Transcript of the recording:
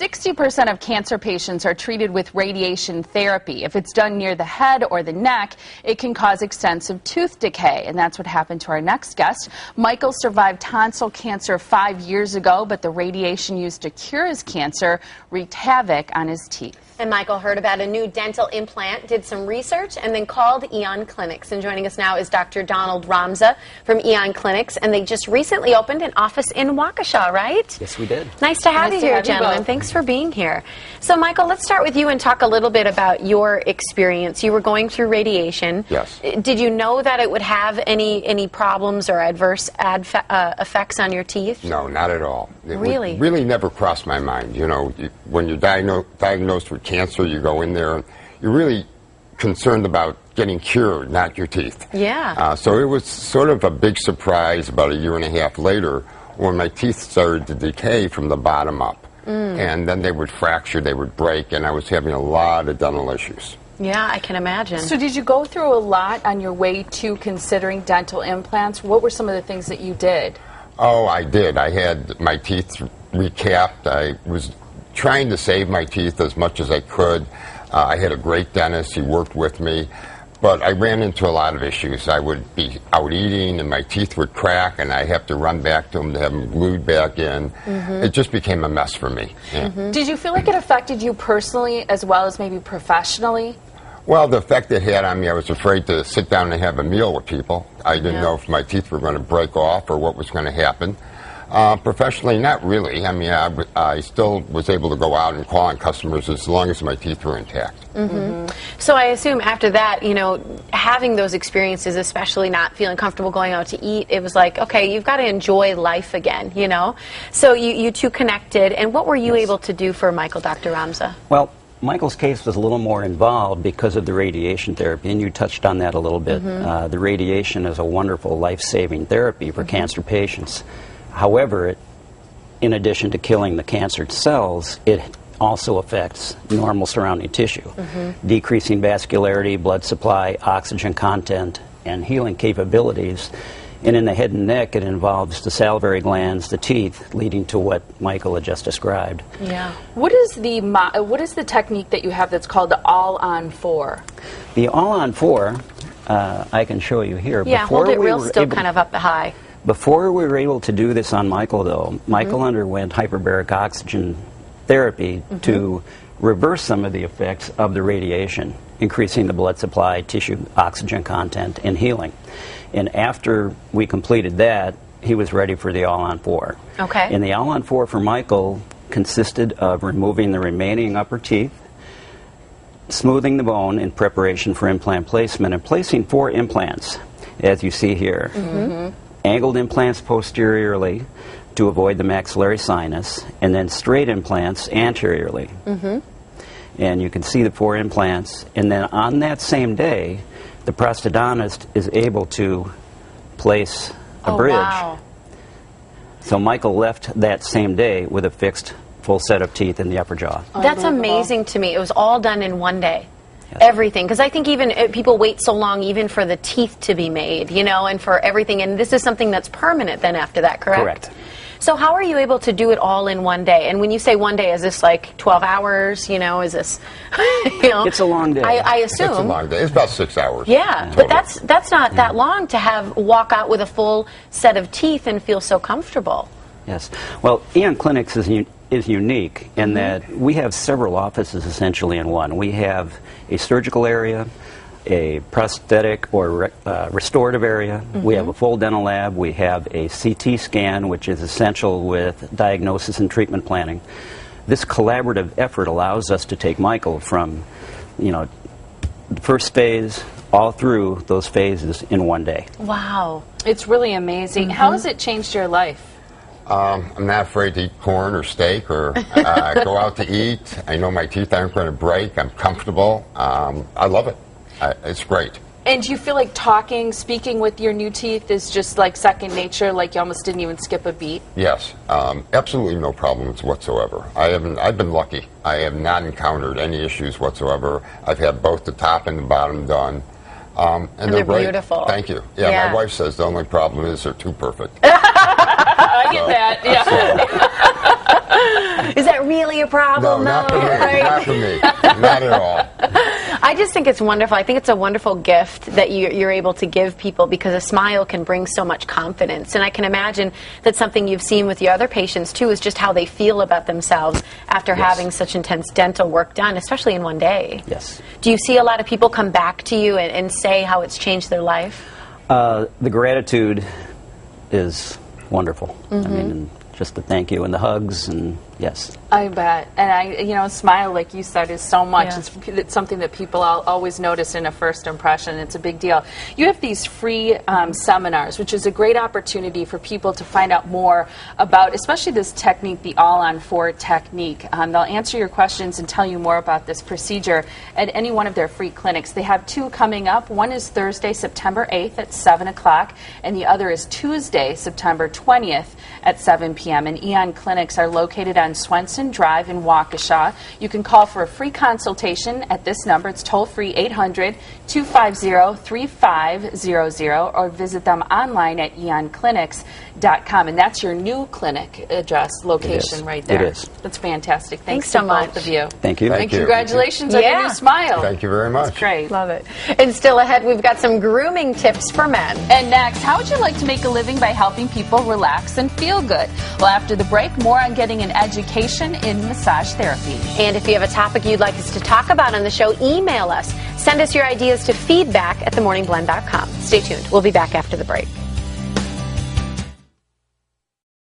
60% of cancer patients are treated with radiation therapy. If it's done near the head or the neck, it can cause extensive tooth decay. And that's what happened to our next guest. Michael survived tonsil cancer 5 years ago, but the radiation used to cure his cancer wreaked havoc on his teeth. And Michael heard about a new dental implant, did some research, and then called EON Clinics. And joining us now is Dr. Donald Ramza from EON Clinics. And they just recently opened an office in Waukesha, right? Yes, we did. Nice to have you here, gentlemen. Thanks for being here. So, Michael, let's start with you and talk a little bit about your experience. You were going through radiation. Yes. Did you know that it would have any problems or adverse effects on your teeth? No, not at all. It Really? really never crossed my mind. You know, when you're diagnosed with cancer, you go in there and you're really concerned about getting cured, not your teeth. Yeah. So it was sort of a big surprise about a year and a half later when my teeth started to decay from the bottom up. And then they would fracture, they would break, and I was having a lot of dental issues. Yeah, I can imagine. So did you go through a lot on your way to considering dental implants? What were some of the things that you did? Oh, I did. I had my teeth recapped. I was trying to save my teeth as much as I could. I had a great dentist. He worked with me. But I ran into a lot of issues. I would be out eating and my teeth would crack and I'd have to run back to them to have them glued back in. It just became a mess for me. Yeah. Did you feel like it affected you personally as well as maybe professionally? Well, the effect it had on me, I was afraid to sit down and have a meal with people. I didn't know if my teeth were going to break off or what was going to happen. Professionally, not really. I mean, I still was able to go out and call on customers as long as my teeth were intact. So I assume after that, you know, having those experiences, especially not feeling comfortable going out to eat, it was like, okay, you've got to enjoy life again, you know? So you two connected, and what were you able to do for Michael, Dr. Ramza? Well, Michael's case was a little more involved because of the radiation therapy, and you touched on that a little bit. The radiation is a wonderful life-saving therapy for cancer patients. However, in addition to killing the cancer cells, it also affects normal surrounding tissue, decreasing vascularity, blood supply, oxygen content, and healing capabilities. And in the head and neck, it involves the salivary glands, the teeth, leading to what Michael had just described. Yeah. What is the technique that you have that's called the all-on-4? The all-on-4, I can show you here. Yeah, hold it real still, kind of up high. Before we were able to do this on Michael, though, Michael underwent hyperbaric oxygen therapy to reverse some of the effects of the radiation, increasing the blood supply, tissue oxygen content, and healing. And after we completed that, he was ready for the all-on-4. Okay. And the all-on-4 for Michael consisted of removing the remaining upper teeth, smoothing the bone in preparation for implant placement, and placing 4 implants, as you see here. Angled implants posteriorly to avoid the maxillary sinus, and then straight implants anteriorly. And you can see the 4 implants, and then on that same day, the prosthodontist is able to place a bridge. Wow. So Michael left that same day with a fixed full set of teeth in the upper jaw. That's amazing to me. It was all done in one day. Everything, because I think even people wait so long even for the teeth to be made, you know, and for everything, and this is something that's permanent then after that, correct? Correct. So how are you able to do it all in one day? And when you say one day, is this like 12 hours, you know, is this, you know? It's a long day. I assume. It's a long day. It's about 6 hours. Yeah, total. but that's not that long to walk out with a full set of teeth and feel so comfortable. Yes. Well, EON Clinics is unique in that we have several offices essentially in one. We have a surgical area, a prosthetic or restorative area. We have a full dental lab. We have a CT scan, which is essential with diagnosis and treatment planning. This collaborative effort allows us to take Michael from, you know, the first phase all through those phases in one day. Wow. It's really amazing. How has it changed your life? I'm not afraid to eat corn or steak or go out to eat. I know my teeth aren't going to break. I'm comfortable. I love it. It's great. And do you feel like speaking with your new teeth is just like second nature, like you almost didn't even skip a beat? Yes. Absolutely no problems whatsoever. I've been lucky. I have not encountered any issues whatsoever. I've had both the top and the bottom done. And they're beautiful. Thank you. Yeah, my wife says the only problem is they're too perfect. I get that, yeah. Is that really a problem? No, not for me. Right? Not for me. Not at all. I just think it's wonderful. I think it's a wonderful gift that you're able to give people, because a smile can bring so much confidence. And I can imagine that something you've seen with your other patients, too, is just how they feel about themselves after having such intense dental work done, especially in one day. Yes. Do you see a lot of people come back to you and say how it's changed their life? The gratitude is wonderful. I mean, just the thank you and the hugs, and yes. I bet. And smile, like you said, is so much. Yeah. It's something that people always notice in a first impression. It's a big deal. You have these free seminars, which is a great opportunity for people to find out more about, especially this technique, the all-on-4 technique. They'll answer your questions and tell you more about this procedure at any one of their free clinics. They have two coming up. One is Thursday, September 8th at 7 o'clock, and the other is Tuesday, September 20th at 7 p.m. And EON Clinics are located on Swenson Drive in Waukesha. You can call for a free consultation at this number. It's toll-free 800-250-3500, or visit them online at eonclinics.com. And that's your new clinic address location right there. It is. That's fantastic. Thanks so to much. both of you. Thank you. Thank you. Congratulations on your new smile. Thank you very much. That's great. Love it. And still ahead, we've got some grooming tips for men. And next, how would you like to make a living by helping people relax and feel good? Well, after the break, more on getting an education in massage therapy. And if you have a topic you'd like us to talk about on the show, email us. Send us your ideas to feedback@themorningblend.com. Stay tuned. We'll be back after the break.